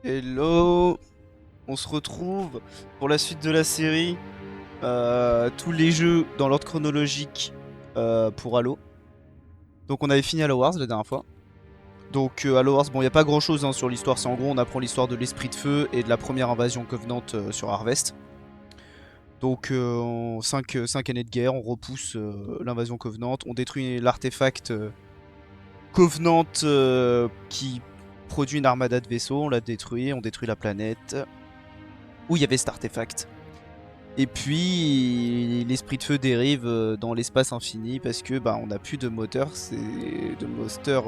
Hello, on se retrouve pour la suite de la série. Tous les jeux dans l'ordre chronologique pour Halo. Donc on avait fini Halo Wars la dernière fois. Donc Halo Wars, bon il n'y a pas grand chose sur l'histoire, c'est en gros on apprend l'histoire de l'Esprit de Feu et de la première invasion Covenant sur Harvest. Donc en 5 années de guerre, on repousse l'invasion Covenant, on détruit l'artefact Covenant qui produit une armada de vaisseaux, on la détruit, on détruit la planète où il y avait cet artefact. Et puis l'esprit de feu dérive dans l'espace infini parce que on n'a plus de moteur, c'est de moteur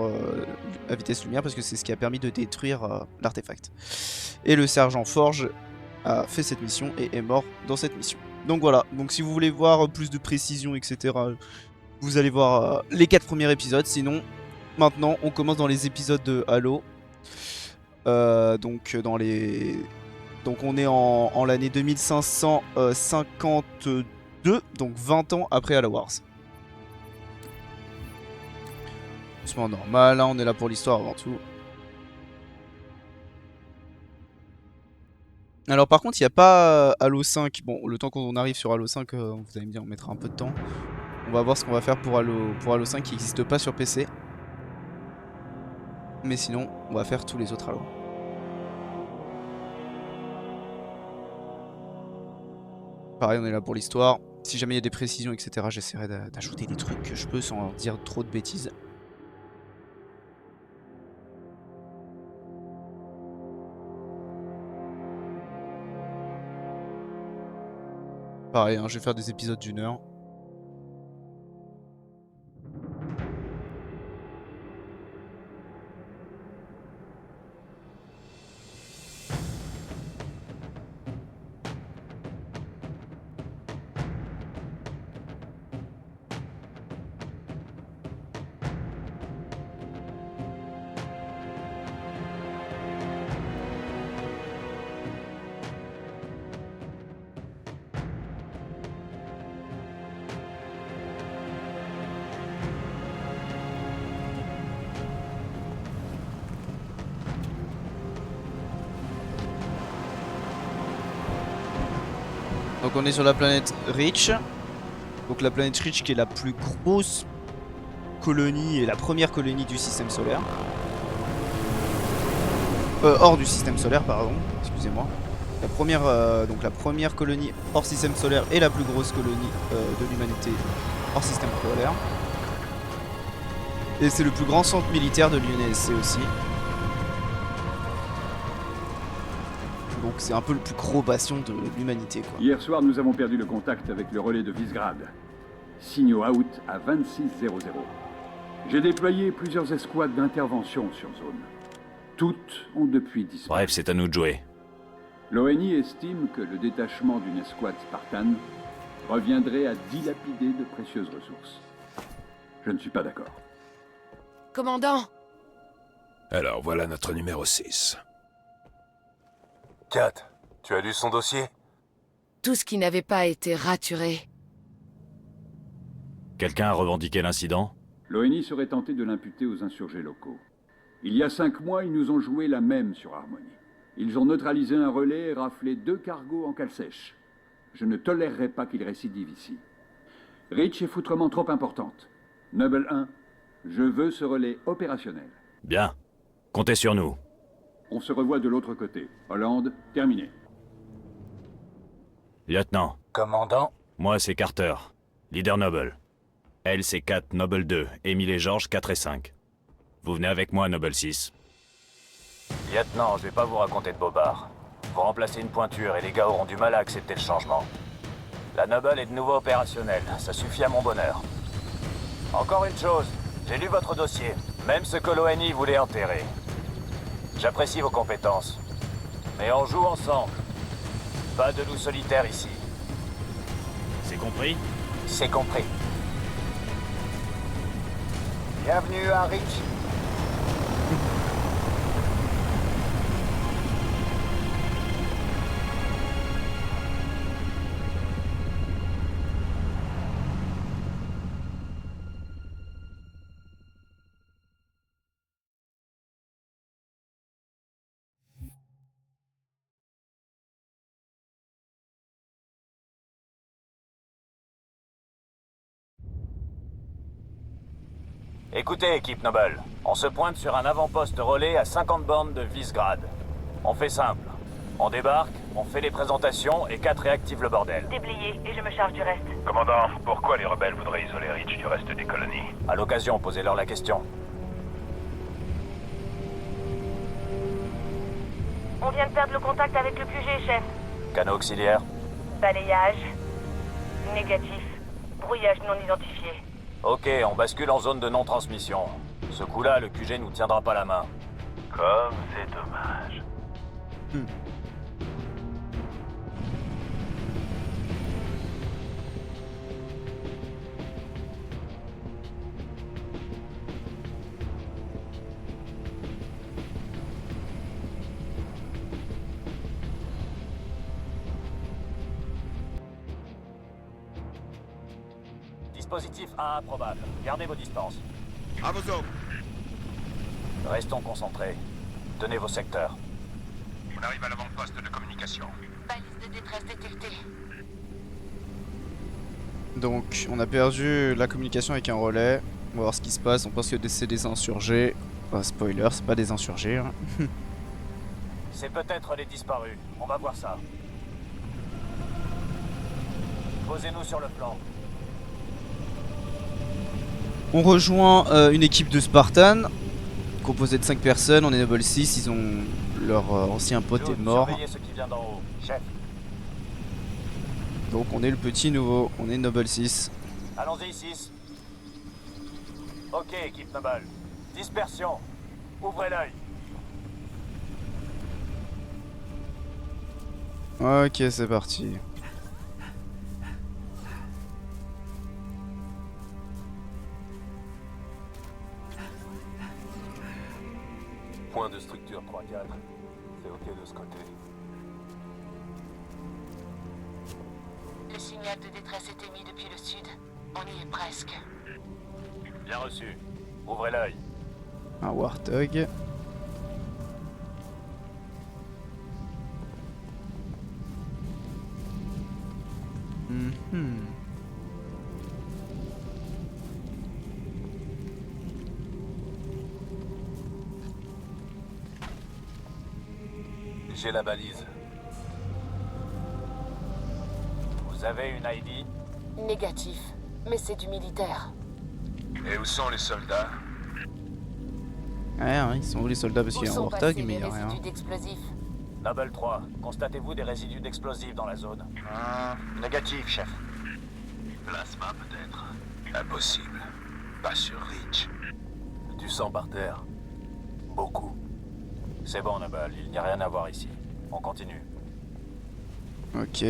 à vitesse lumière parce que c'est ce qui a permis de détruire l'artefact. Et le sergent Forge a fait cette mission et est mort dans cette mission. Donc voilà, donc si vous voulez voir plus de précision, etc., vous allez voir les 4 premiers épisodes. Sinon, maintenant on commence dans les épisodes de Halo. Donc dans les donc on est en l'année 2552, donc 20 ans après Halo Wars. Doucement normal, hein, on est là pour l'histoire avant tout. Alors par contre il n'y a pas Halo 5, bon le temps qu'on arrive sur Halo 5, vous allez me dire on mettra un peu de temps. On va voir ce qu'on va faire pour Halo 5 qui n'existe pas sur PC. Mais sinon on va faire tous les autres Halo. Pareil on est là pour l'histoire. Si jamais il y a des précisions etc, j'essaierai d'ajouter des trucs que je peux sans dire trop de bêtises. Pareil, hein, je vais faire des épisodes d'une heure. Donc on est sur la planète Reach. Donc la planète Reach qui est la plus grosse colonie et la première colonie du système solaire. Hors du système solaire, pardon, excusez-moi. Donc la première colonie hors système solaire et la plus grosse colonie de l'humanité hors système solaire. Et c'est le plus grand centre militaire de l'UNSC aussi. Donc c'est un peu le plus gros bastion de l'humanité quoi. Hier soir, nous avons perdu le contact avec le relais de Visegrad. Signaux out à 2600. J'ai déployé plusieurs escouades d'intervention sur zone. Toutes ont depuis disparu. Bref, c'est à nous de jouer. L'ONI estime que le détachement d'une escouade Spartan reviendrait à dilapider de précieuses ressources. Je ne suis pas d'accord. Commandant! Alors, voilà notre numéro 6. Kat, tu as lu son dossier? Tout ce qui n'avait pas été raturé. Quelqu'un a revendiqué l'incident? L'ONI serait tentée de l'imputer aux insurgés locaux. Il y a 5 mois, ils nous ont joué la même sur Harmony. Ils ont neutralisé un relais et raflé 2 cargos en cale sèche. Je ne tolérerai pas qu'ils récidivent ici. Reach est foutrement trop importante. Noble 1, je veux ce relais opérationnel. Bien. Comptez sur nous. On se revoit de l'autre côté. Hollande, terminé. Lieutenant, Commandant? moi c'est Carter, leader Noble. Elle c'est Kat, Noble 2, Émile et George 4 et 5. Vous venez avec moi, Noble 6. Lieutenant, je vais pas vous raconter de bobards. Vous remplacez une pointure et les gars auront du mal à accepter le changement. La Noble est de nouveau opérationnelle, ça suffit à mon bonheur. Encore une chose, j'ai lu votre dossier, même ce que l'ONI voulait enterrer. J'apprécie vos compétences, mais on joue ensemble. Pas de loup solitaire ici. C'est compris? C'est compris. Bienvenue à Reach. Écoutez, équipe Noble, on se pointe sur un avant-poste relais à 50 bornes de Visegrad. On fait simple. On débarque, on fait les présentations et 4 réactive le bordel. Déblayé, et je me charge du reste. Commandant, pourquoi les rebelles voudraient isoler Reach du reste des colonies? À l'occasion, posez-leur la question. On vient de perdre le contact avec le QG, chef. Canaux auxiliaires. Balayage. Négatif. Brouillage non identifié. Ok, on bascule en zone de non-transmission. Ce coup-là, le QG nous tiendra pas la main. Comme c'est dommage. Dispositif 1 improbable. Gardez vos distances. À vos ordres. Restons concentrés. Tenez vos secteurs. On arrive à l'avant-poste de communication. Balise de détresse détectée. Donc, on a perdu la communication avec un relais. On va voir ce qui se passe. On pense que c'est des insurgés. Spoiler, c'est pas des insurgés. Hein. C'est peut-être les disparus. On va voir ça. Posez-nous sur le flanc. On rejoint une équipe de Spartans, composée de 5 personnes. On est Noble 6. Ils ont leur ancien pote est mort. Surveillez ce qui vient d'en haut. Chef, Donc, on est le petit nouveau. On est Noble 6. allons-y, 6. Ok, équipe Noble. Dispersion. Ouvrez l'œil. Ok, c'est parti. Point de structure 3-4. C'est ok de ce côté. Le signal de détresse est émis depuis le sud. On y est presque. Bien reçu. Ouvrez l'œil. Un Warthog. Mhm. J'ai la balise. Vous avez une ID? Négatif. Mais c'est du militaire. Et où sont les soldats? Ouais, hein, ils sont où les soldats? Parce Où qu'il y a un sont Warthog, passés mais il les n'y a rien. résidus d'explosifs? Noble 3, constatez-vous des résidus d'explosifs dans la zone? Négatif, chef. Plasma, peut-être. Impossible. Pas sur Reach. Du sang par terre. Beaucoup. C'est bon, Noble, il n'y a rien à voir ici. On continue. Ok.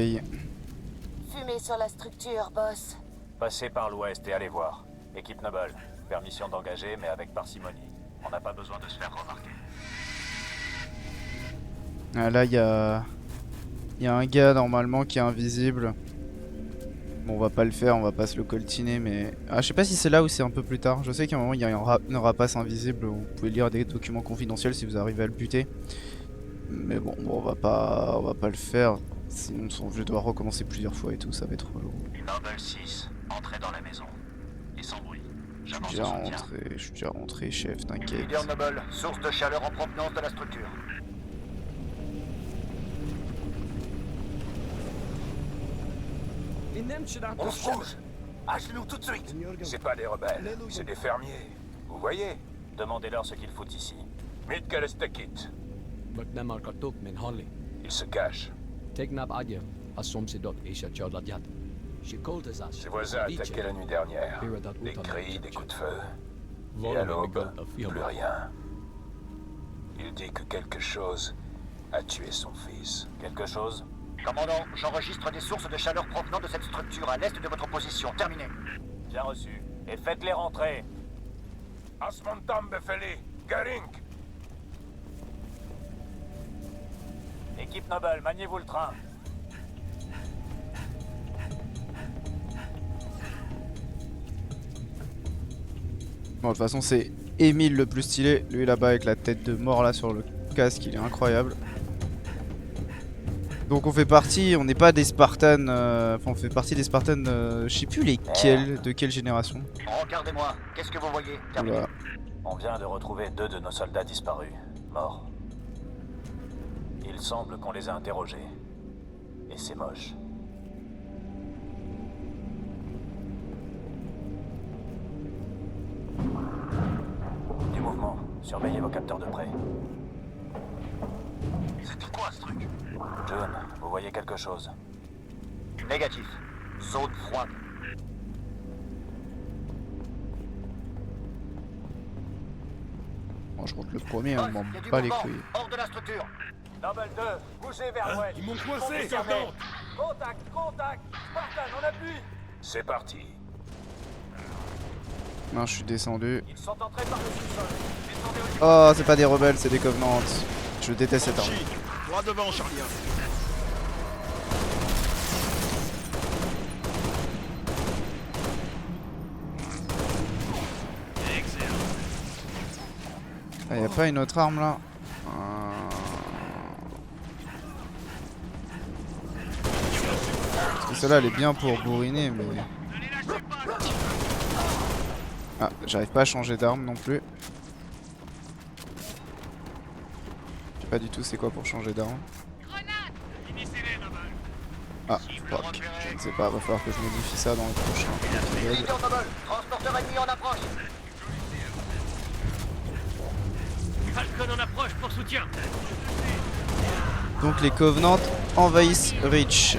Fumée sur la structure, boss. Passez par l'ouest et allez voir. Équipe Noble, permission d'engager, mais avec parcimonie. On n'a pas besoin de se faire remarquer. Ah, là, il y a un gars normalement qui est invisible. Bon, on va pas le faire, on va pas se le coltiner, mais... Ah, je sais pas si c'est là ou c'est un peu plus tard. Je sais qu'à un moment, il y a une rapace invisible où vous pouvez lire des documents confidentiels si vous arrivez à le buter. Mais bon, on va pas le faire. Sinon, je dois recommencer plusieurs fois et tout, ça va être relou. Noble 6, entrez dans la maison. Et sans bruit. Je suis déjà rentré, chef, t'inquiète. Leader Noble, source de chaleur en provenance de la structure. On se rouge. À genoux tout de suite. C'est pas des rebelles, c'est des fermiers. Vous voyez? Demandez-leur ce qu'ils foutent ici. Mitkelestekit. Magnamarkatok min Holly. Ils se cachent. Tegnab Adja, Assomsidok Isha Chodladiat. Shikoltazas. Ses voisins attaquaient la nuit dernière. Des cris, des coups de feu. Et à l'aube, plus rien. Il dit que quelque chose a tué son fils. Quelque chose? Commandant, j'enregistre des sources de chaleur provenant de cette structure à l'est de votre position. Terminé. Bien reçu. Et faites-les rentrer. Asmontam Befeli, Garink. Équipe Noble, maniez-vous le train. Bon, de toute façon, c'est Émile le plus stylé. Lui là-bas avec la tête de mort là sur le casque, il est incroyable. Donc on fait partie, on n'est pas des Spartans, enfin on fait partie des Spartans, je sais plus lesquels, de quelle génération. Regardez-moi, qu'est-ce que vous voyez? Terminé. Oula. On vient de retrouver 2 de nos soldats disparus, morts. Il semble qu'on les a interrogés. Et c'est moche. Du mouvement. Surveillez vos capteurs de près. C'était quoi ce truc? June, vous voyez quelque chose? Négatif. Zone froide. Bon, je compte le premier, on m'en Boss, y a du bat les mouvement. couilles. Hors de la structure. Noble 2, bougez vers l'ouest. Ils m'ont coincé, Contact, sergent. contact. Spartan, on appuie. C'est parti. Non, je suis descendu. Ils sont entrés par le sous-sol. Descendez au niveau. Oh, c'est pas des rebelles, c'est des Covenants. Je déteste cette arme. Chi, droit devant, Charlie. Ah, y a pas une autre arme là? Parce que celle-là elle est bien pour bourriner, mais. Ah, j'arrive pas à changer d'arme non plus. Je sais pas du tout c'est quoi pour changer d'arme. Ah, fuck. Je ne sais pas, va falloir que je modifie ça dans le prochain épisode. Militaire Noble, transporteur ennemi en approche. Falcon en approche pour soutien. Donc les Covenants envahissent Reach.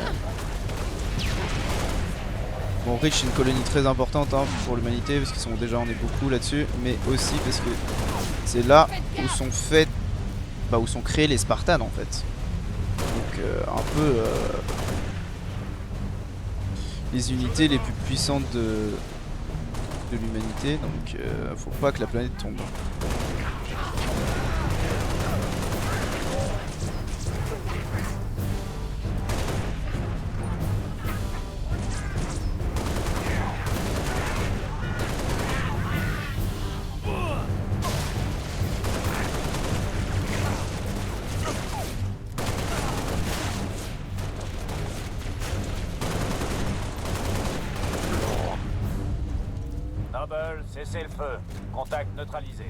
Bon, Reach c'est une colonie très importante hein, pour l'humanité parce qu'ils sont déjà, on est beaucoup là-dessus, mais aussi parce que c'est là où sont faits, bah, où sont créés les Spartans en fait. Donc un peu les unités les plus puissantes de l'humanité. Donc faut pas que la planète tombe. Noble, cessez le feu. Contact neutralisé.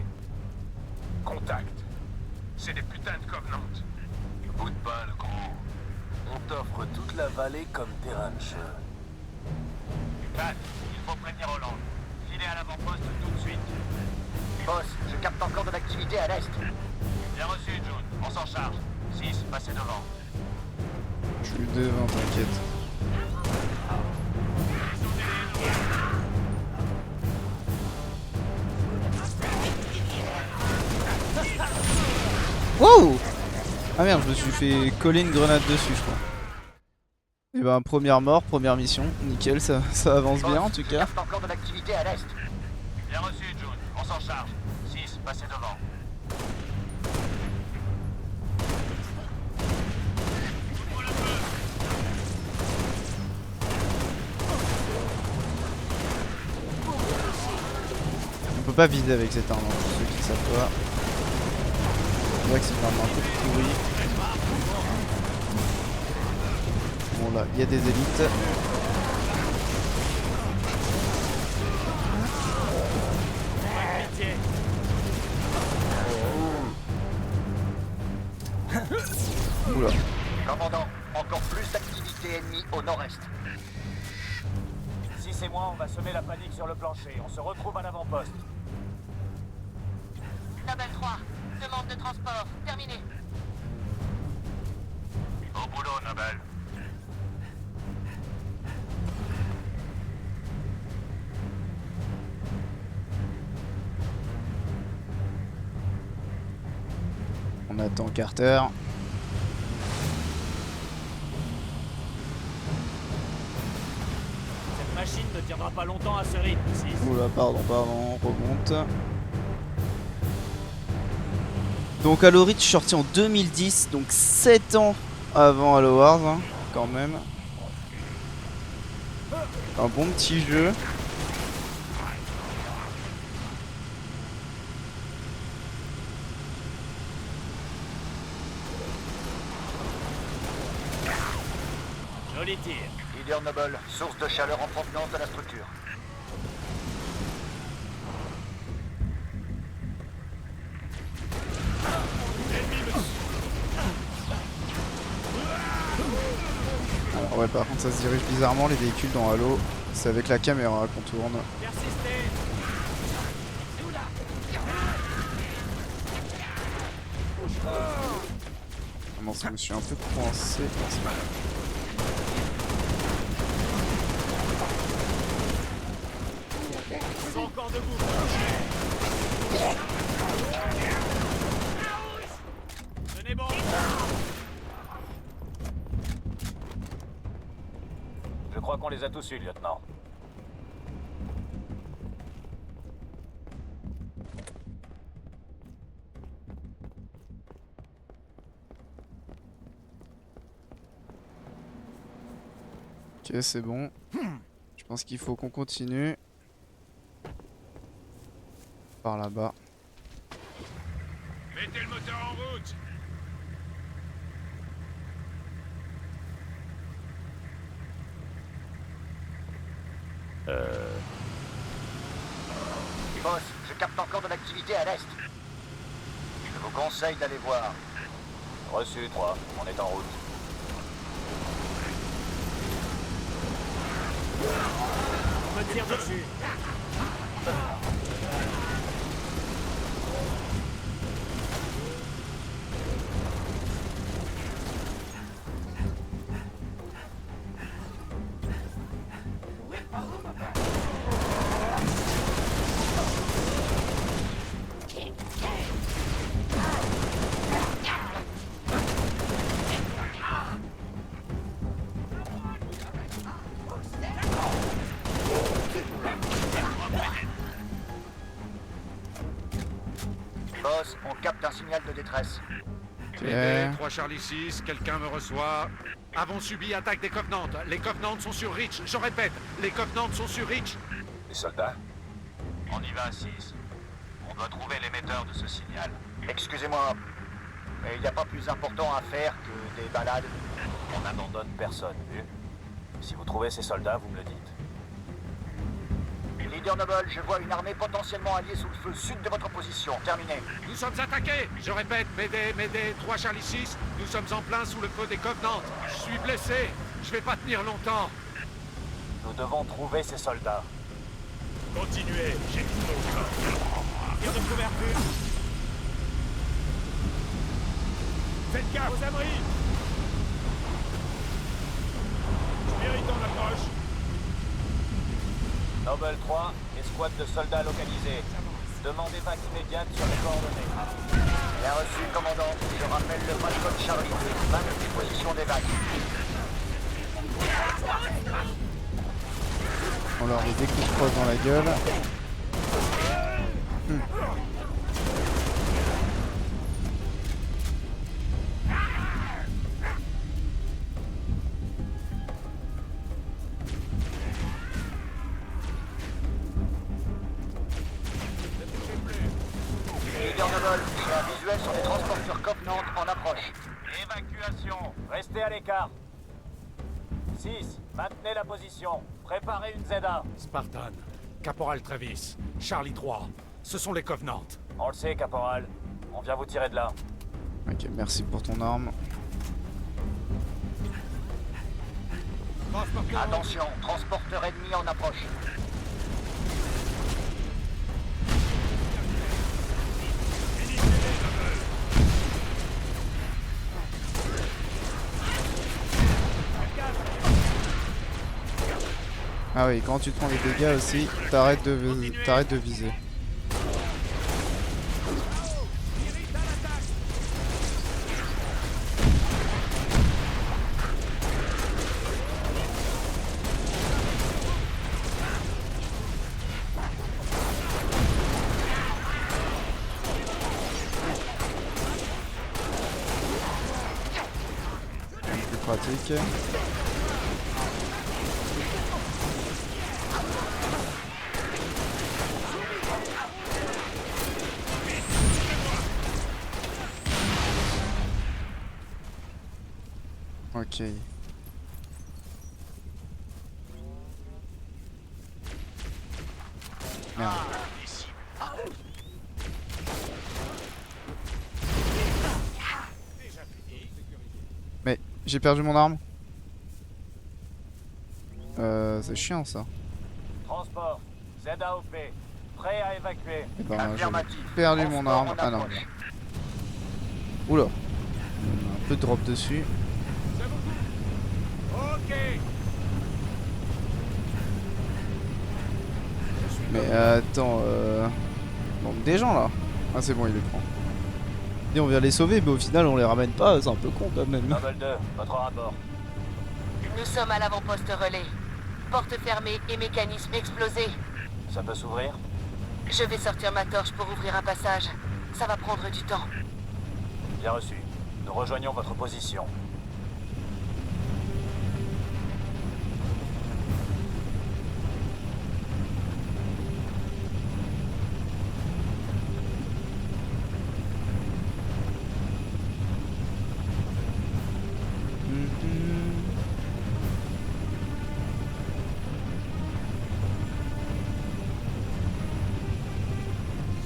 Contact. C'est des putains de Covenants. Bout de balle, gros. On t'offre toute la vallée comme terrain de jeu. Pat, il faut prévenir Hollande. Filez à l'avant-poste tout de suite. Boss, je capte encore de l'activité à l'est. Bien reçu, June. On s'en charge. 6, passez devant. Je suis devant, t'inquiète. Wow! Ah merde, je me suis fait coller une grenade dessus, je crois. Et ben, première mort, première mission. Nickel, ça avance bien en tout Je cas. capte encore de l'activité à l'est. Bien reçu, June. On s'en charge. 6, passez devant. On peut pas viser avec cette arme, hein, pour ceux qui savent pas. C'est vrai que c'est une arme un peu pourrie. Bon là, il y a des élites. Oula. Commandant, encore plus d'activité ennemie au nord-est. Si c'est moi, on va semer la panique sur le plancher. On se retrouve à l'avant-poste. Noble 3, demande de transport, terminé. Au boulot, Noble. On attend Carter. Cette machine ne tiendra pas longtemps à ce rythme, 6. Oula, pardon, on remonte. Donc Halo Reach sorti en 2010, donc 7 ans avant Halo Wars, hein, quand même. Un bon petit jeu. les tirs. Leader Noble, source de chaleur en provenance de la structure. Alors ouais, par contre ça se dirige bizarrement les véhicules dans Halo. C'est avec la caméra qu'on tourne. Persistez. Comment ça, je me suis un peu coincé dans ce moment. Ils sont encore debout. Tenez bon. Je crois qu'on les a tous eus, lieutenant. Ok, c'est bon. Je pense qu'il faut qu'on continue. Par là-bas. Mettez le moteur en route. Boss, je capte encore de l'activité à l'est. Je vous conseille d'aller voir. Reçu, 3. On est en route. On me tire dessus. Boss, on capte un signal de détresse. BD, 3 Charlie 6, quelqu'un me reçoit. Avons subi attaque des Covenants. Les Covenants sont sur Reach. Je répète, les Covenants sont sur Reach. Les soldats? On y va, 6. On doit trouver l'émetteur de ce signal. Excusez-moi, mais il n'y a pas plus important à faire que des balades. On n'abandonne personne, vu? Si vous trouvez ces soldats, vous me le dites. Leader Noble, je vois une armée potentiellement alliée sous le feu sud de votre position. Terminé. Nous sommes attaqués. Je répète, BD, 3 Charlie 6. Nous sommes en plein sous le feu des Covenants. Je suis blessé. Je vais pas tenir longtemps. Nous devons trouver ces soldats. Continuez, j'ai mis mon corps. Tir de couverture. Faites gaffe aux abris. Spirit en approche. Noble 3, escouade de soldats localisés. Demandez vague immédiate sur les coordonnées. Bien reçu, commandant. Je rappelle le Falcon Charlie 2, 20 disposition des vagues. On leur met des coups de crosse dans la gueule. Leader Noble, j'ai un visuel sur les transporteurs Covenant en approche. Évacuation. Restez à l'écart. 6. Maintenez la position. Préparez une ZA. Spartan, Caporal Travis, Charlie 3. Ce sont les Covenants. On le sait, caporal. On vient vous tirer de là. Ok, merci pour ton arme. Attention, transporteur ennemi en approche. Ah oui, quand tu te prends des dégâts aussi, t'arrêtes de viser. Plus pratique. Ok. Merde. Mais j'ai perdu mon arme. C'est chiant ça. Transport, ZAOP, prêt à évacuer. Eh ben, j'ai perdu mon arme. Ah non. Oula. Un peu de drop dessus. Ok. Mais attends, manque des gens là. Ah c'est bon, il les prend. Et on vient les sauver, mais au final on les ramène pas, c'est un peu con quand même. Noble 2, votre rapport. Nous sommes à l'avant-poste relais. Porte fermée et mécanisme explosé. Ça peut s'ouvrir? Je vais sortir ma torche pour ouvrir un passage. Ça va prendre du temps. Bien reçu. Nous rejoignons votre position.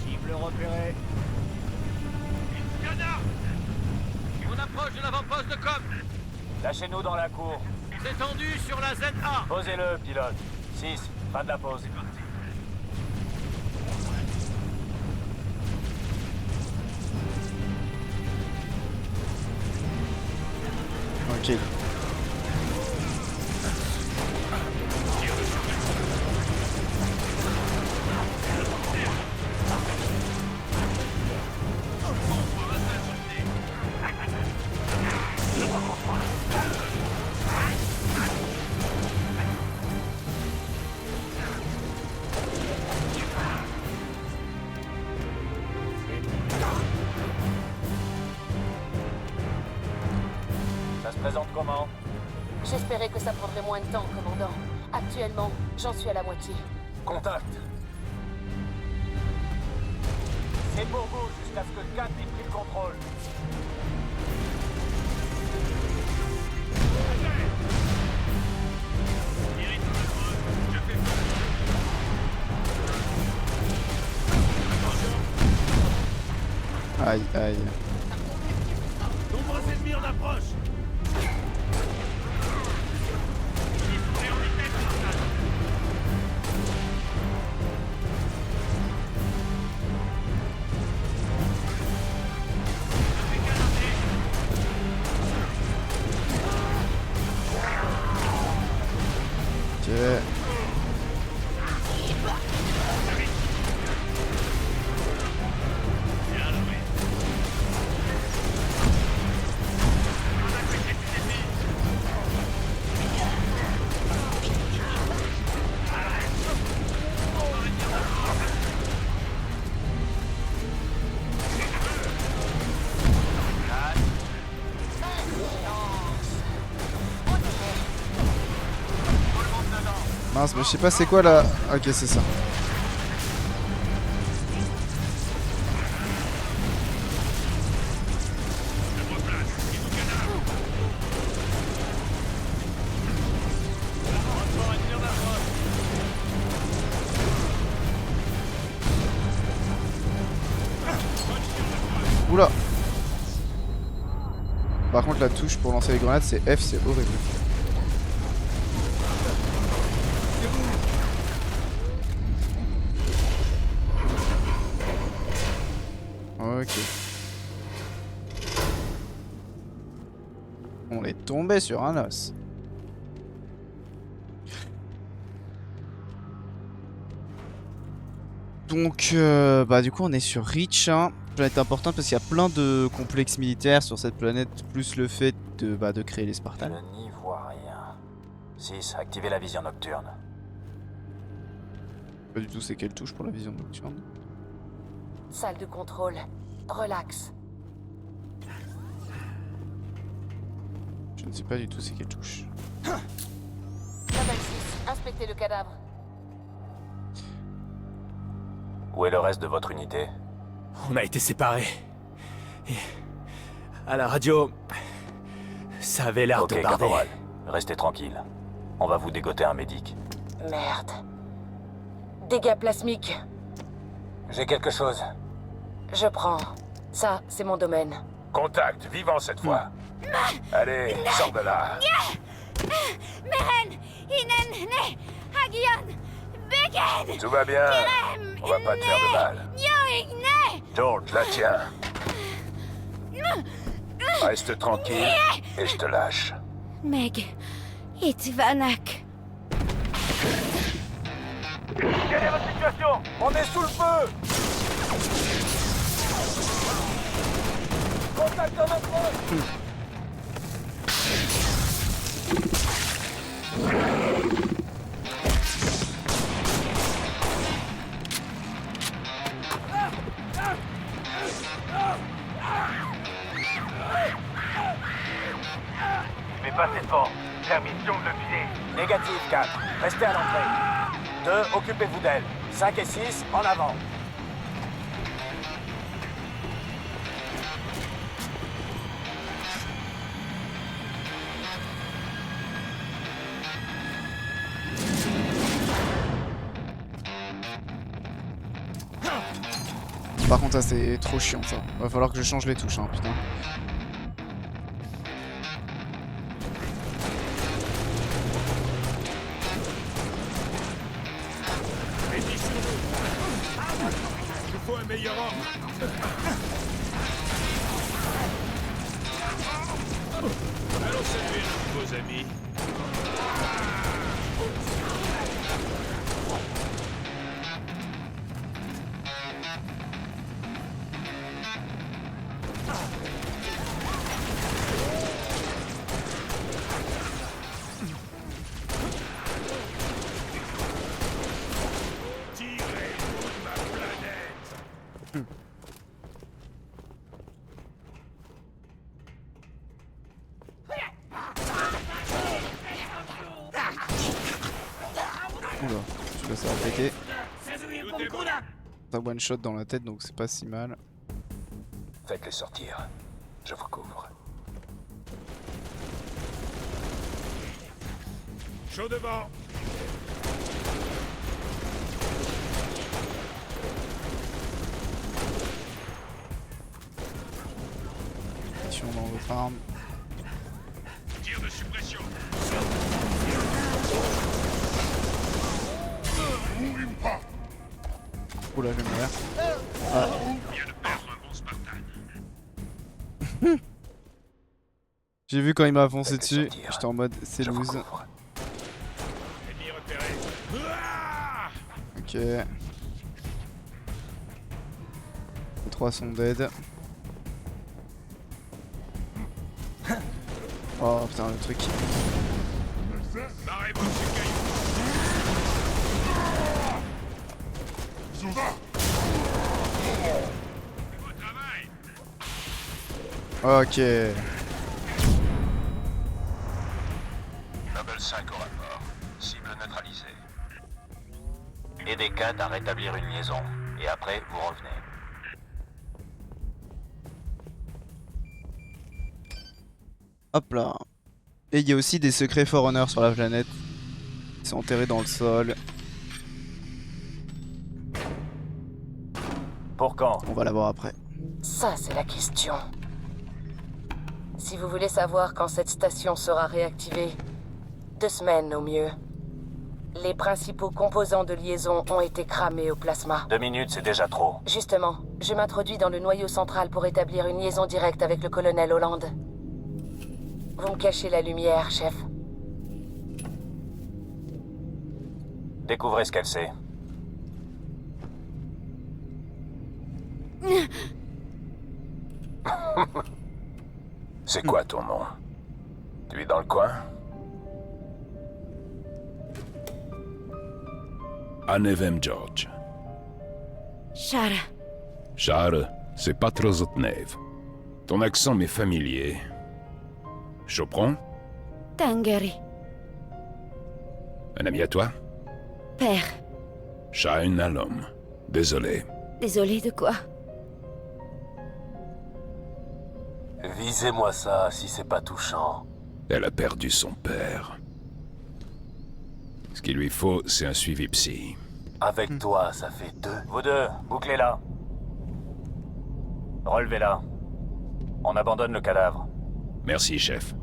Cible repérée. Canard! On approche de l'avant-poste de com. Lâchez-nous dans la cour. C'est tendu sur la ZA. Posez-le, pilote. 6, fin de la pause. Ok. Ça se présente comment? J'espérais que ça prendrait moins de temps, commandant. Actuellement, j'en suis à la moitié. Contact. C'est pour vous jusqu'à ce que le 4 ait pris le contrôle. Aïe, aïe. Nombreux ennemis en approche. Ok. Mince, mais je sais pas c'est quoi là. Ok, c'est ça. Oula. Par contre la touche pour lancer les grenades c'est F, c'est horrible. Ok. On est tombé sur un os. Donc, bah du coup on est sur Reach, hein. Planète importante parce qu'il y a plein de complexes militaires sur cette planète, plus le fait de créer les Spartans. Je n'y vois rien. 6, activez la vision nocturne. Pas du tout c'est quelle touche pour la vision nocturne. Salle de contrôle. Relax. Je ne sais pas du tout c'est quelle touche. Cabal 6, inspectez le cadavre. Où est le reste de votre unité? On a été séparés. Et à la radio, ça avait l'air de Ok, barder. caporal. Restez tranquille. On va vous dégoter un médic. Merde. Dégâts plasmiques. J'ai quelque chose. Je prends. Ça, c'est mon domaine. Contact, vivant cette fois. Allez, sors de là. Tout va bien. On va pas te faire de mal. George, la tiens. Reste tranquille et je te lâche. Meg, Itvanak. Quelle est votre situation? On est sous le feu. Contact en approche. Je vais passer devant. Permission de le filer. Négatif, 4. Restez à l'entrée. 2, occupez-vous d'elle. 5 et 6, en avant. Par contre, ça c'est trop chiant ça. Va falloir que je change les touches, hein, putain. Il faut un meilleur homme. Allons saluer nos nouveaux amis. Oula, celui-là ça va péter. Ça one shot dans la tête donc c'est pas si mal. Faites-les sortir. Je vous couvre. Chaud devant. Si on dans l'autre arme. Tir de suppression. Oula, je vais mourir. Vient de perdre un bon Spartan. J'ai vu quand il m'a foncé dessus, j'étais en mode c'est loose. Ennemi repéré. Ah! Ok. Les 3 sont dead. Oh putain le truc. Barrez-vous de ce caillou. Beau travail. Ok. Noble 5 au rapport. Cible neutralisée. Aidez Kat à rétablir une liaison. Et après, vous revenez. Hop là. Et il y a aussi des secrets Forerunner sur la planète. Ils sont enterrés dans le sol. Pour quand? On va la voir après. Ça, c'est la question. Si vous voulez savoir quand cette station sera réactivée, 2 semaines au mieux. Les principaux composants de liaison ont été cramés au plasma. 2 minutes, c'est déjà trop. Justement, je m'introduis dans le noyau central pour établir une liaison directe avec le colonel Holland. Vous me cachez la lumière, chef. Découvrez ce qu'elle sait. C'est quoi ton nom? Tu es dans le coin? Anevem George. Shara. Shara, c'est pas trop Zotnev. Ton accent m'est familier. Chopron? Tangeri. Un ami à toi? Père. Shaun Alom. Désolé. Désolé de quoi? Visez-moi ça, si c'est pas touchant. Elle a perdu son père. Ce qu'il lui faut, c'est un suivi psy. Avec toi, ça fait 2. Vous deux, bouclez-la. Relevez-la. On abandonne le cadavre. Merci, chef.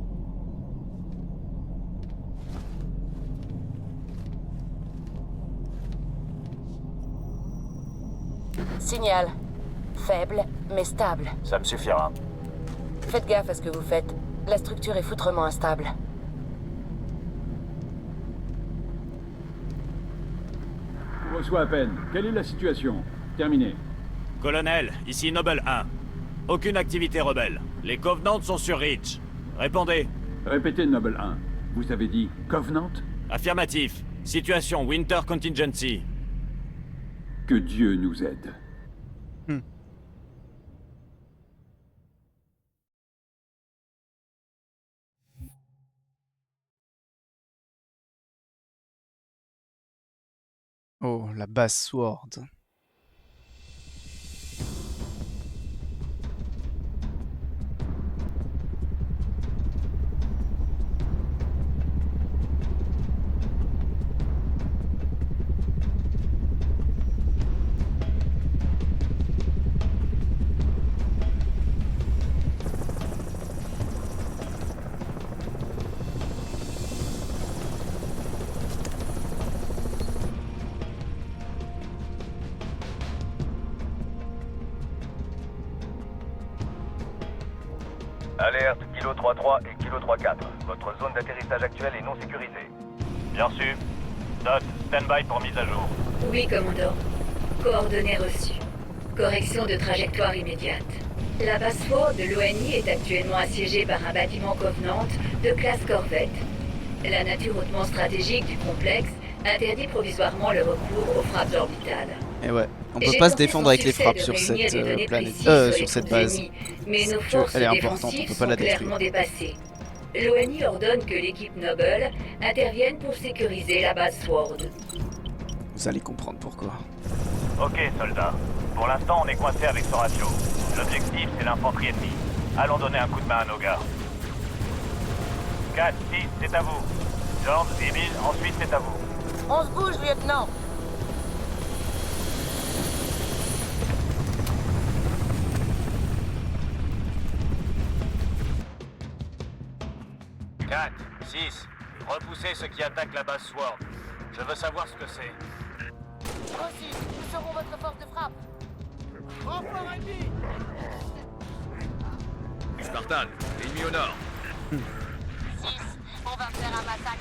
Signal. Faible, mais stable. Ça me suffira. Faites gaffe à ce que vous faites. La structure est foutrement instable. Je reçois à peine. Quelle est la situation? Terminé. Colonel, ici Noble 1. Aucune activité rebelle. Les Covenants sont sur Reach. Répondez. Répétez, Noble 1. Vous avez dit Covenant? Affirmatif. Situation Winter Contingency. Que Dieu nous aide. Oh, la basse sword. Alerte, Kilo 3-3 et Kilo 3-4. Votre zone d'atterrissage actuelle est non sécurisée. Bien sûr. Dot, stand-by pour mise à jour. Oui, commandant. Coordonnées reçues. Correction de trajectoire immédiate. La base forte de l'ONI est actuellement assiégée par un bâtiment Covenant de classe corvette. La nature hautement stratégique du complexe interdit provisoirement le recours aux frappes orbitales. Et ouais, on peut pas se défendre avec les frappes sur cette planète, sur cette base. Mais nos Que forces elle est importante, on défensives peut pas sont la détruire. clairement dépassées. L'ONI ordonne que l'équipe Noble intervienne pour sécuriser la base Sword. Vous allez comprendre pourquoi. Ok, soldats. Pour l'instant, on est coincé avec Soratio. L'objectif, c'est l'infanterie ennemie. Allons donner un coup de main à nos gars. 4, 6, c'est à vous. George, Emile, ensuite c'est à vous. On se bouge, lieutenant. Quatre, 6, repoussez ceux qui attaquent la base Sword. Je veux savoir ce que c'est. Reçu, nous serons votre force de frappe. Renfort ennemi! Spartan, ennemi au nord. 6, on va faire un massacre.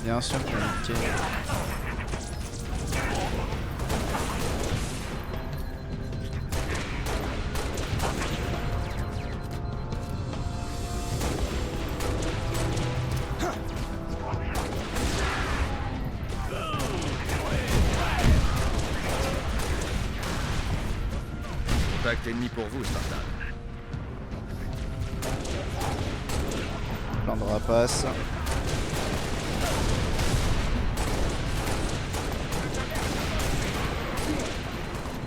Bien sûr que ok. Contact ennemi pour vous, Spartan. Plan de rapace.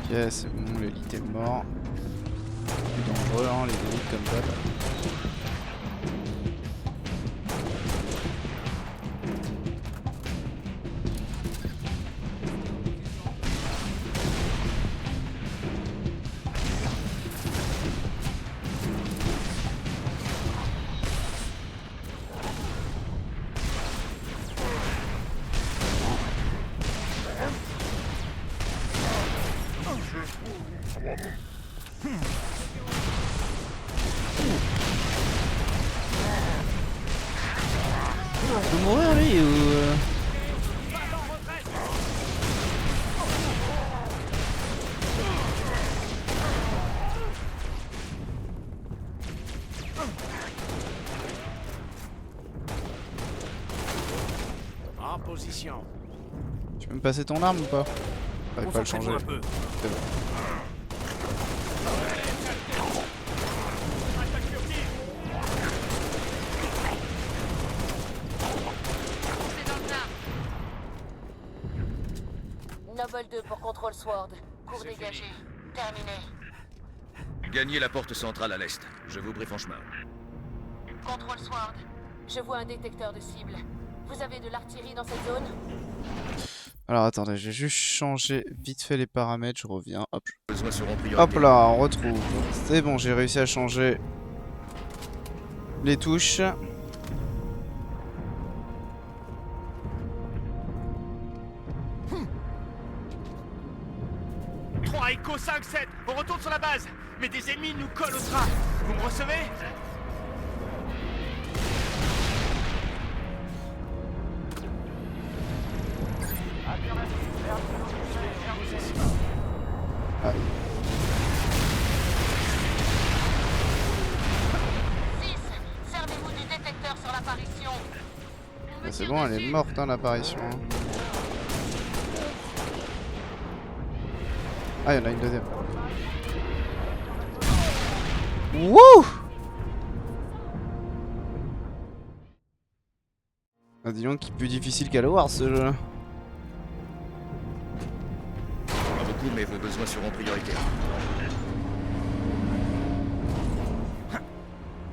Ok, c'est bon, l'élite est mort. Plus dangereux, hein, les élites comme ça. Il peut mourir lui ou... En position. Tu peux me passer ton arme ou pas? J'arrive pas à le changer. Concentrez-vous un peu. C'est bon. Noble 2 pour contrôle Sword. Cours dégagé. Terminé. Gagnez la porte centrale à l'est. Je vous briefe en chemin. Contrôle Sword. Je vois un détecteur de cible. Vous avez de l'artillerie dans cette zone? Alors attendez, j'ai juste changé vite fait les paramètres, je reviens. Hop. Besoins seront prioritaires. Hop là, on retrouve. C'est bon, j'ai réussi à changer les touches. Echo 5-7, on retourne sur la base, mais des ennemis nous collent au train. Vous me recevez? Ah. 6, servez-vous du détecteur sur l'apparition. C'est bon, elle est morte, hein, l'apparition. Hein. Ah, il y en a une deuxième. Wouh! Ah, dis donc, plus difficile qu'Halo Wars ce jeu. Pas beaucoup, mais vos besoins seront prioritaires.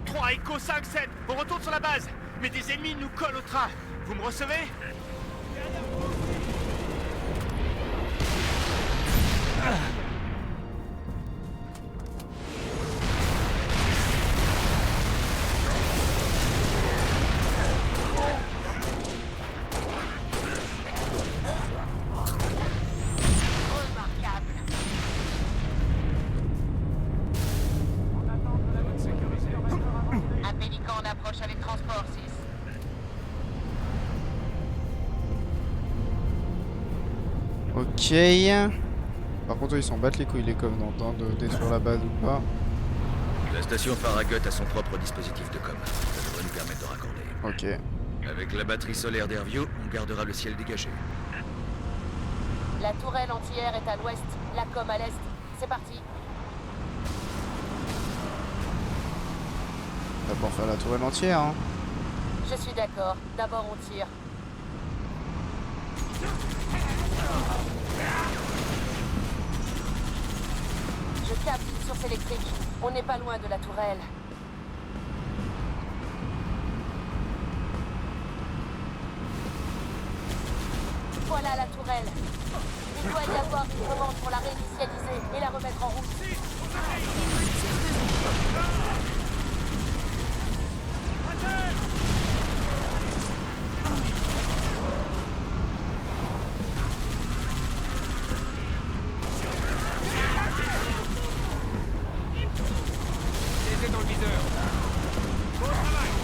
3 Echo 5-7, on retourne sur la base, mais des ennemis nous collent au train. Vous me recevez? Un pélican en approche avec transport 6. Ok. Par contre, ils s'en battent les couilles, les Covenants, de détruire la base ou pas. La station Farragut a son propre dispositif de com. Ça devrait nous permettre de raccorder. Ok. Avec la batterie solaire d'Airview, on gardera le ciel dégagé. La tourelle anti-air est à l'ouest, la com à l'est. C'est parti. D'abord faire la tourelle entière, hein. Je suis d'accord. D'abord on tire. Je capte une source électrique. On n'est pas loin de la tourelle. Voilà la tourelle. Il doit y avoir une commande pour la réinitialiser et la remettre en route.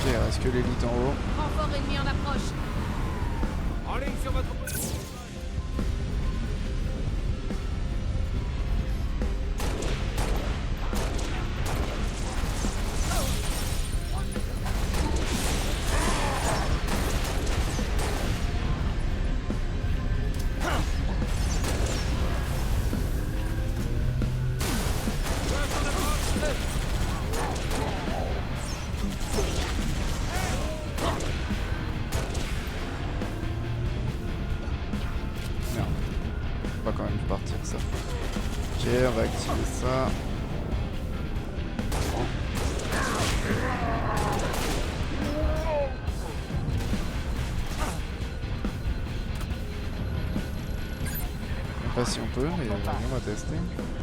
Ok, il reste que l'élite en haut. Renfort ennemi en approche. En ligne sur votre... Merde. On va quand même partir ça. Ok, on va activer ça. Je sais pas si on peut, mais on va tester.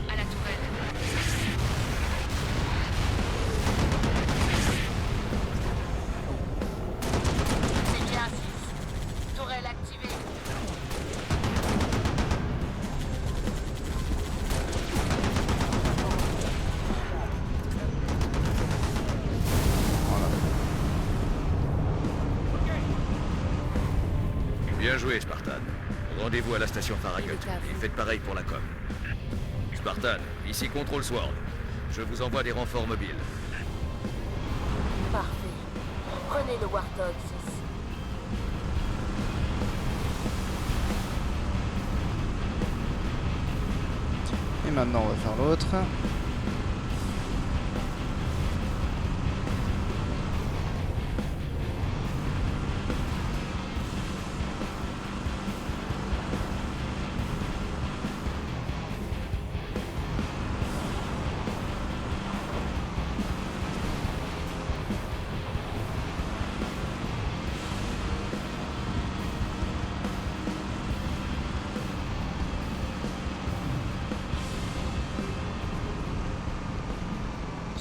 À la tourelle. C'est bien 6. Tourelle activée. Bien joué, Spartan. Rendez-vous à la station Farragut. Et faites pareil pour la com. Spartan, ici Control Sword. Je vous envoie des renforts mobiles. Parfait. Prenez le Warthog 6. Et maintenant, on va faire l'autre.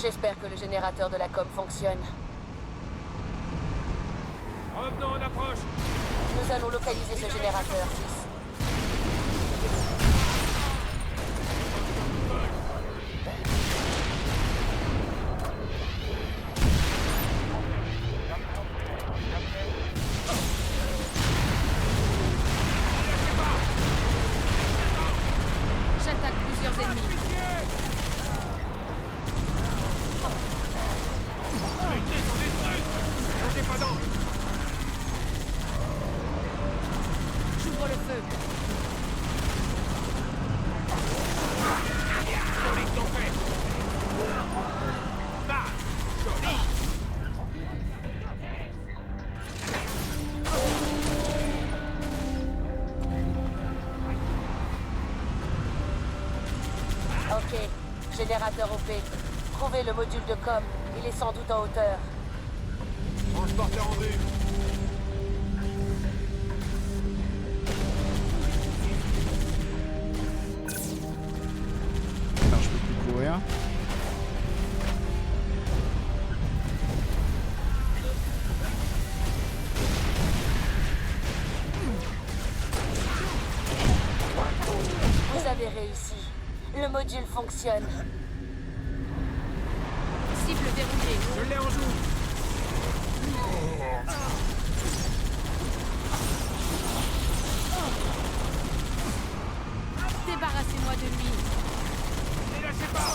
J'espère que le générateur de la com fonctionne. Revenons en approche. Nous allons localiser ce générateur, 6. J'attaque plusieurs ennemis. J'ouvre le feu. Ok, générateur OP. Trouvez le module de com. Il est sans doute en hauteur. Transporteur en vue. Non, je peux plus courir. Vous avez réussi. Le module fonctionne. Cible verrouillée. Je l'ai en joue. Débarrassez-moi de lui. Ne lâchez pas.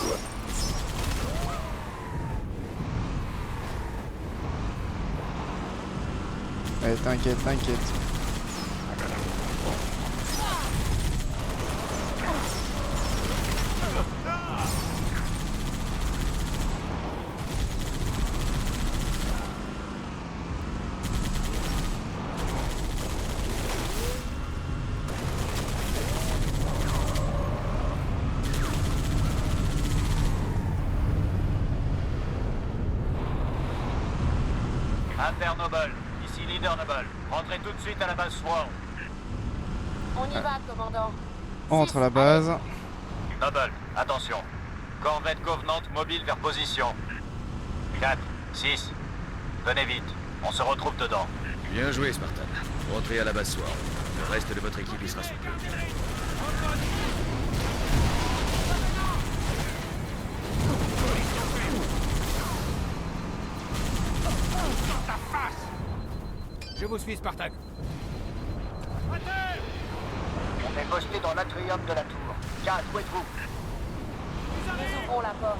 Allez, t'inquiète, t'inquiète. Noble, ici Leader Noble. Rentrez tout de suite à la base Swarm. On y va, commandant. Entre la base. Noble, attention. Corvette Covenant mobile vers position. 4, 6. Venez vite, on se retrouve dedans. Bien joué, Spartan. Rentrez à la base Swarm. Le reste de votre équipe y sera sous peu. Je vous suis, Spartak. On est posté dans l'atrium de la tour. 4, où êtes-vous? Nous ouvrons la porte.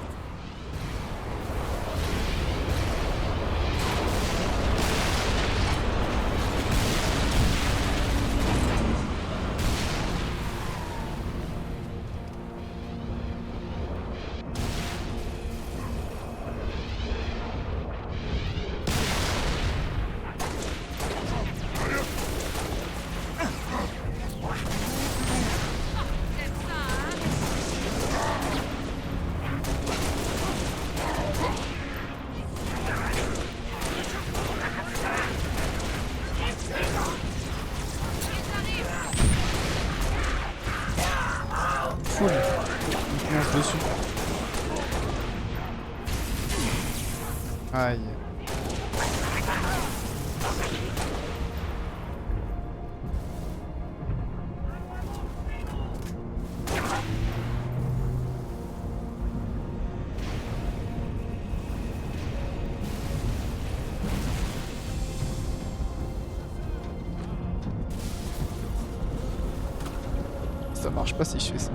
Full. Il lance dessus. Aïe. Ça marche pas si je fais ça.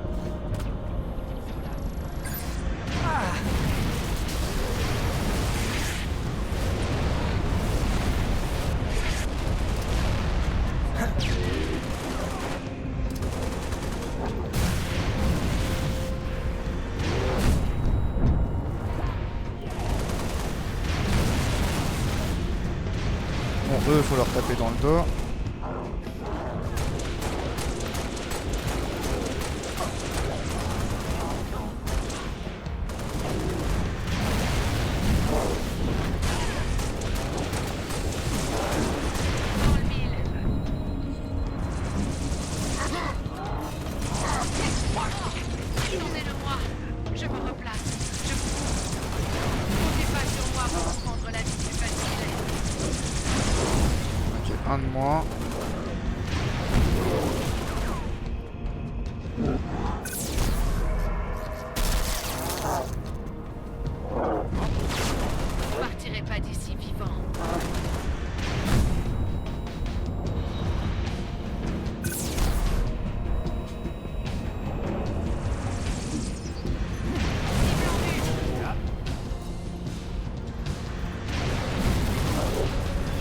Bon, eux, faut leur taper dans le dos. Un de moins. Vous partirez pas d'ici vivant.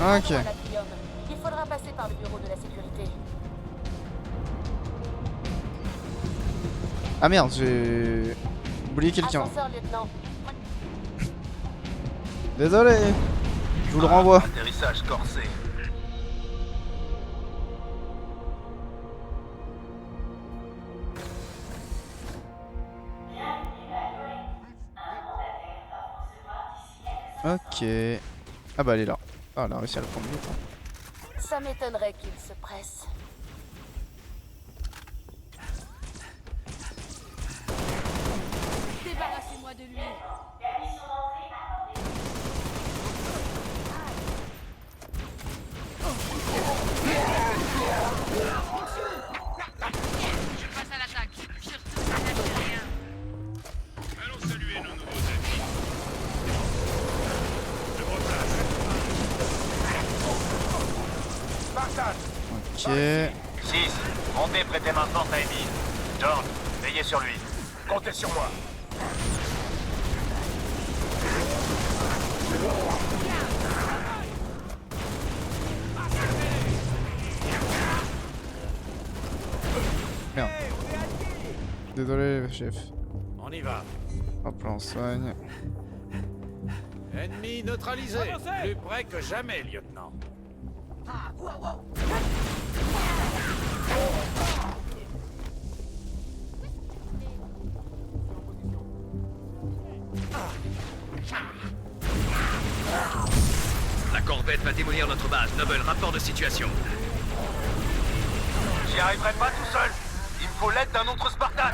Ok. Il faudra passer par le bureau de la sécurité. Ah merde, j'ai oublié quelqu'un. Ascenseur, lieutenant. Désolé. Je vous le renvoie. Atterrissage corsé. Ok. Ah bah elle est là. Ah, elle a réussi à le prendre vite. Hein. Ça m'étonnerait qu'il se presse. Débarrassez-moi de lui. Je passe à l'attaque. Surtout si ça fait rien. Allons saluer nos nouveaux amis. De Bretagne. Spartan. Ok. 6, montez, prêtez main forte à Emile. George, veillez sur lui. Comptez sur moi. Merde. Désolé, chef. On y va. Hop là, on soigne. Ennemi neutralisé. Plus près que jamais, lieutenant. La corvette va démolir notre base. Noble, rapport de situation. J'y arriverai pas tout seul. Il me faut l'aide d'un autre Spartan.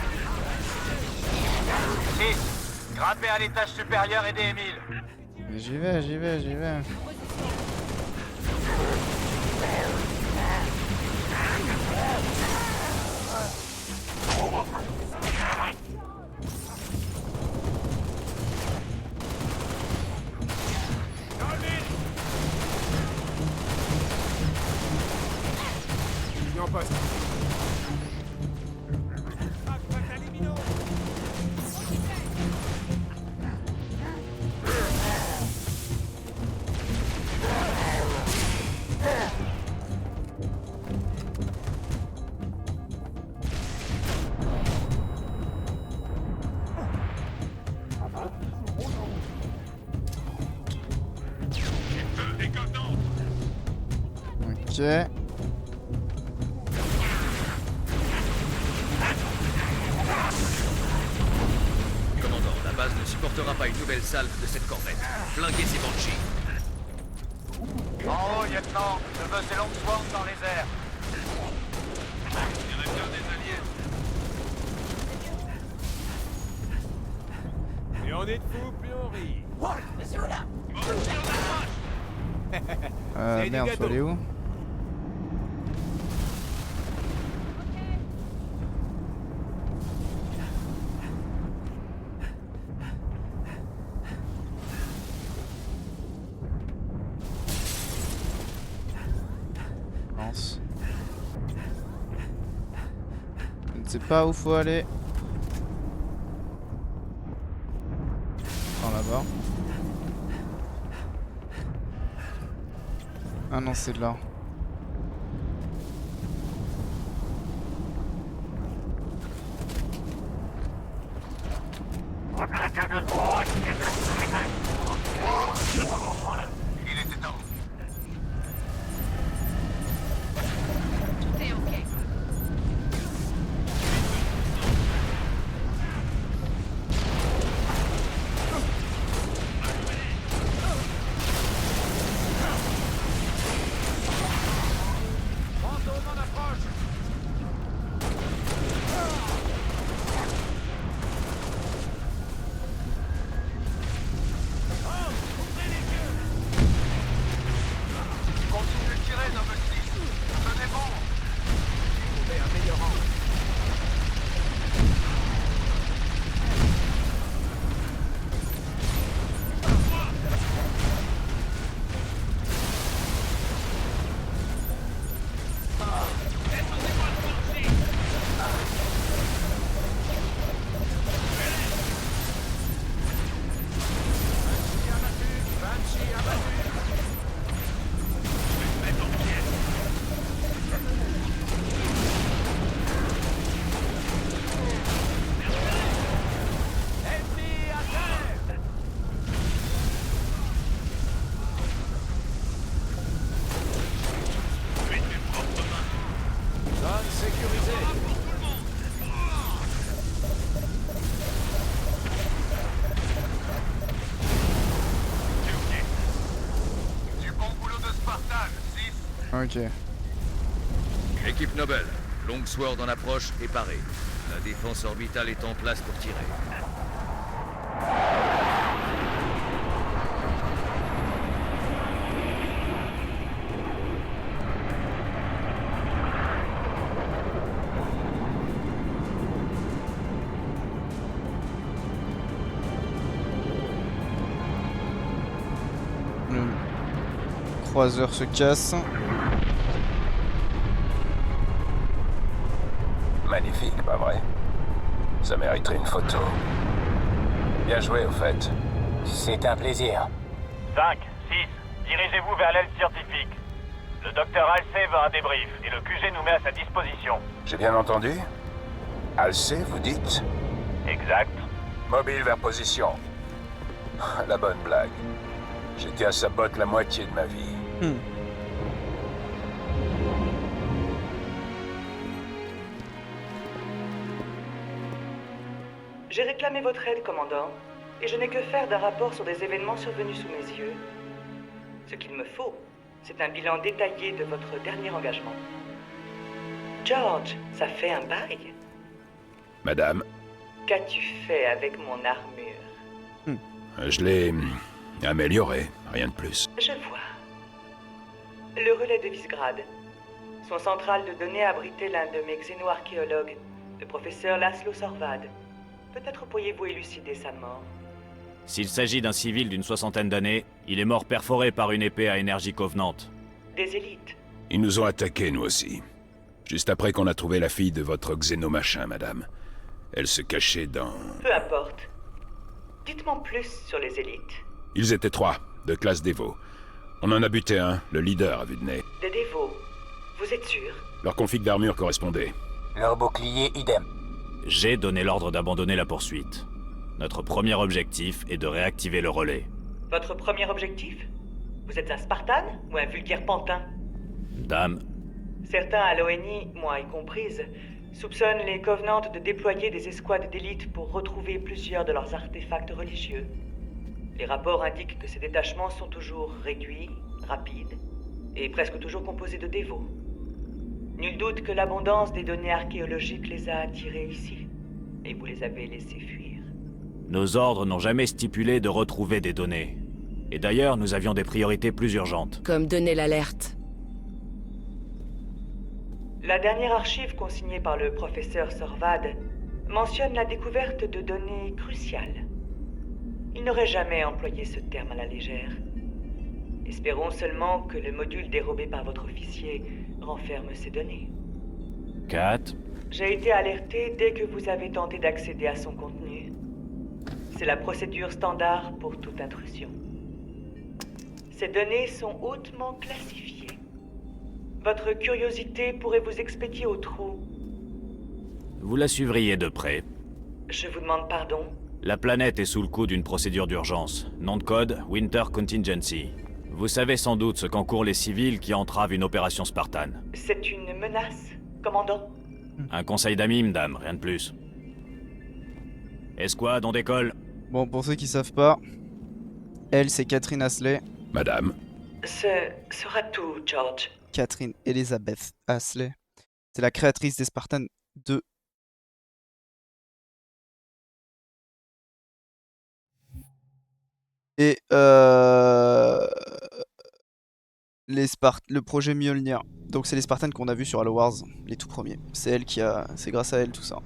6, grimpez à l'étage supérieur et aidez Emile. J'y vais, j'y vais, j'y vais. En poste. Ok. Commandant, la base ne supportera pas une nouvelle salve de cette corvette. Flinguez ces Banshees. En haut, lieutenant, je veux ces longues swarms dans les airs. Il y en a bien des alliés. Et on est de fous, puis on rit. Merde, faut aller où? Lance. Je ne sais pas où faut aller. Par là-bas. Ah non, c'est là. Il était temps. Tout est ok. Ok. Équipe Noble, Longsword en approche et paré. La défense orbitale est en place pour tirer. Le croiseur se casse. Magnifique, pas vrai? Ça mériterait une photo. Bien joué, au fait. C'est un plaisir. 5, 6, dirigez-vous vers l'aile scientifique. Le docteur Halsey veut un débrief et le QG nous met à sa disposition. J'ai bien entendu? Halsey, vous dites? Exact. Mobile vers position. La bonne blague. J'étais à sa botte la moitié de ma vie. J'ai réclamé votre aide, commandant, et je n'ai que faire d'un rapport sur des événements survenus sous mes yeux. Ce qu'il me faut, c'est un bilan détaillé de votre dernier engagement. George, ça fait un bail. Madame, Qu'as-tu fait avec mon armure? je l'ai améliorée, rien de plus. Je vois. Le relais de Visegrad. Son centrale de données abritait l'un de mes xénoarchéologues, le professeur Laszlo Sorvad. Peut-être pourriez-vous élucider sa mort. S'il s'agit d'un civil d'une 60aine d'années, il est mort perforé par une épée à énergie covenante. Des élites. Ils nous ont attaqués, nous aussi. Juste après qu'on a trouvé la fille de votre xénomachin, madame. Elle se cachait dans... Peu importe. Dites-moi plus sur les élites. Ils étaient 3, de classe Dévo. On en a buté un, le leader à vue de nez. Des dévots. Vous êtes sûr? Leur config d'armure correspondait. Leur bouclier, idem. J'ai donné l'ordre d'abandonner la poursuite. Notre premier objectif est de réactiver le relais. Votre premier objectif? Vous êtes un Spartan ou un vulgaire pantin? Dame, Certains à l'ONI, moi y comprise, soupçonnent les Covenants de déployer des escouades d'élite pour retrouver plusieurs de leurs artefacts religieux. Les rapports indiquent que ces détachements sont toujours réduits, rapides, et presque toujours composés de dévots. Nul doute que l'abondance des données archéologiques les a attirés ici, et vous les avez laissés fuir. nos ordres n'ont jamais stipulé de retrouver des données. Et d'ailleurs, nous avions des priorités plus urgentes. Comme donner l'alerte. La dernière archive consignée par le professeur Sorvad mentionne la découverte de données cruciales. Il n'aurait jamais employé ce terme à la légère. Espérons seulement que le module dérobé par votre officier renferme ces données. 4. J'ai été alerté dès que vous avez tenté d'accéder à son contenu. C'est la procédure standard pour toute intrusion. Ces données sont hautement classifiées. Votre curiosité pourrait vous expédier au trou. Vous la suivriez de près. Je vous demande pardon. La planète est sous le coup d'une procédure d'urgence. Nom de code, Winter Contingency. Vous savez sans doute ce qu'encourent les civils qui entravent une opération spartane. C'est une menace, commandant. Un conseil d'amis, madame, rien de plus. Escouade, on décolle. Bon, pour ceux qui savent pas, elle, c'est Catherine Ashley. Madame. Ce sera tout, George. Catherine Elizabeth Ashley. C'est la créatrice des Spartans 2. Et le projet Mjolnir. Donc c'est les Spartans qu'on a vu sur Halo Wars, les tout premiers. C'est elle qui a... C'est grâce à elle tout ça.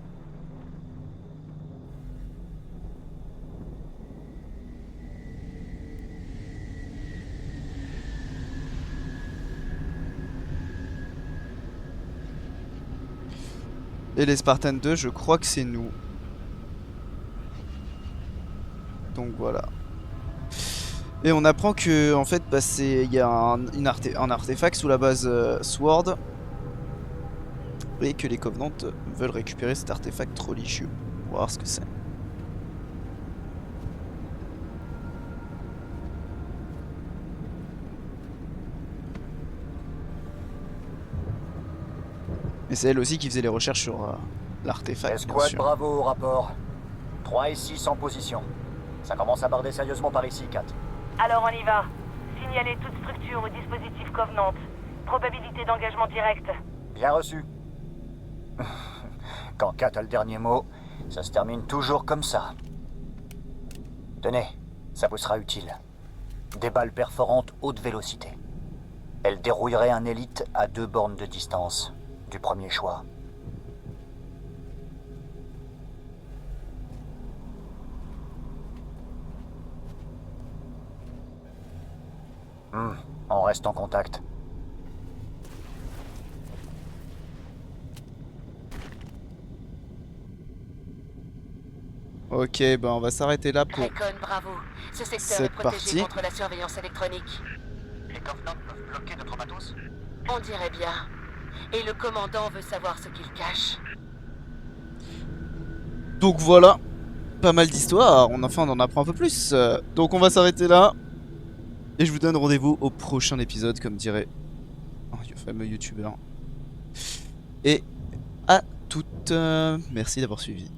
Et les Spartans 2, je crois que c'est nous. Donc voilà. Et on apprend que en fait, bah, il y a un artefact sous la base Sword. Et que les Covenants veulent récupérer cet artefact religieux. On va voir ce que c'est. Et c'est elle aussi qui faisait les recherches sur l'artefact. Escouade Bravo au rapport. 3 et 6 en position. Ça commence à barder sérieusement par ici, 4. Alors on y va. Signalez toute structure ou dispositif Covenant. Probabilité d'engagement direct. Bien reçu. Quand Kat a le dernier mot, ça se termine toujours comme ça. Tenez, ça vous sera utile. Des balles perforantes haute vélocité. Elles dérouilleraient un élite à 2 bornes de distance, du premier choix. On reste en contact. Ok, ben on va s'arrêter là pour Recon, bravo. Ce secteur cette est protégé partie. contre la surveillance électronique. Les Covenants peuvent bloquer notre matos? On dirait bien. Et le commandant veut savoir ce qu'il cache. Donc voilà, pas mal d'histoires, on en apprend un peu plus. Donc on va s'arrêter là. Et je vous donne rendez-vous au prochain épisode, comme dirait le fameux youtubeur. Et à toutes, merci d'avoir suivi.